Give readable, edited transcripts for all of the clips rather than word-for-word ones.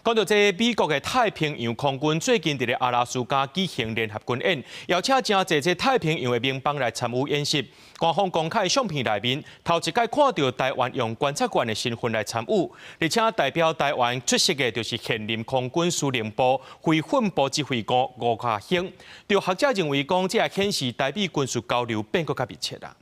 讲到这美国的太平洋空军最近伫咧阿拉斯加举行联合军演，邀请真侪这太平洋的民邦来参与演习。官方公开相片内面，头一届看到台湾用观察员的身份来参与，而且代表台湾出席的就是现任空军司令部飞混部指挥官吴嘉兴。有学者认为讲，这也显示台美军事交流变更较密切啦。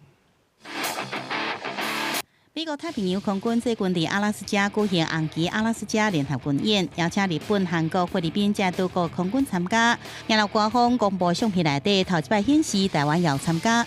美国太平洋空军最近伫阿拉斯加举行红旗阿拉斯加联合军演，邀请日本、韩国、菲律宾等多国空军参加。然后官方公布相片内底，头一摆显示台湾也参加。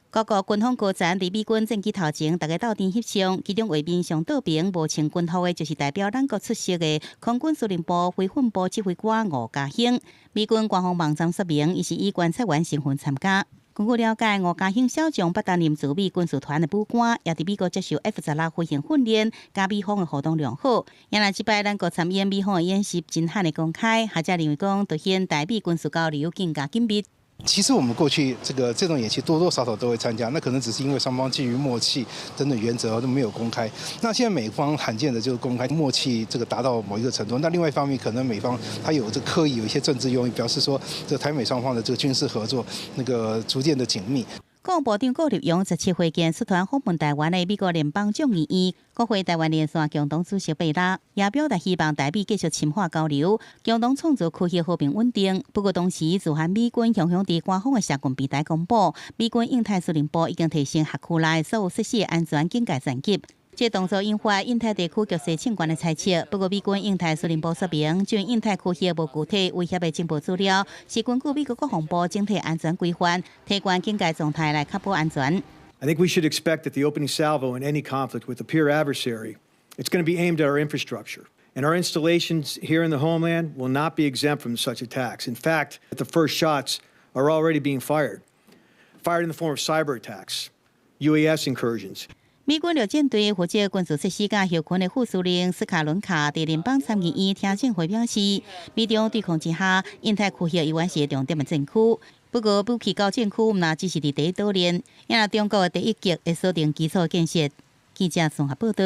各国军方高层伫美军战机头前，大家斗阵翕相。其中画面上倒边无穿军服的，就是代表咱国出席的空军司令部飞混部指挥官吴嘉兴。美军官方网站说明，伊是以观察员身份参加。根据了解，吴嘉兴小将不担任驻美军事团的武官，也伫美国接受 F-16飞行训练，甲美方的互动良好。原来即摆咱国参演美方的演习，真罕的公开，学者认为讲，凸显台美军事交流更加紧密。其实我们过去这种演习多多少少都会参加，那可能只是因为双方基于默契等等原则都没有公开。那现在美方罕见的就是公开默契，这个达到某一个程度。那另外一方面，可能美方他有刻意有一些政治用意，表示说这台美双方的这个军事合作逐渐的紧密。国务部长顾立勇17会见率团访问台湾的美国联邦众议院国会台湾连线共同主席贝拉，也表达希望台美继续深化交流，共同创造区域和平稳定。不过同时，自含美军向伫官方的社群平台公布，美军印太司令部已经提升辖区内所有设施的安全警戒层级。这动作引发印太地区局势相关的猜测。不过，美军印太司令部说明，就印太区域无具体威胁的情报资料，是根据美国国防部整体安全规范，提悬警戒状态来确保安全。I think we should expect that the opening salvo in any conflict with a peer adversary, it's going to be aimed at our infrastructure. And our installations here in the homeland will not be exempt from such attacks. In fact, the first shots are already being fired in the form of cyber attacks, UAS incursions. 美军陆战队负责军事设施甲后勤的副司令斯卡伦卡伫联邦参议院听证会表示，美中对抗之下，印太区域永远是重点的战区。不过，武器到战区毋那只是伫第一岛链，也中国的第一级的锁定基础建设。记者综合报道。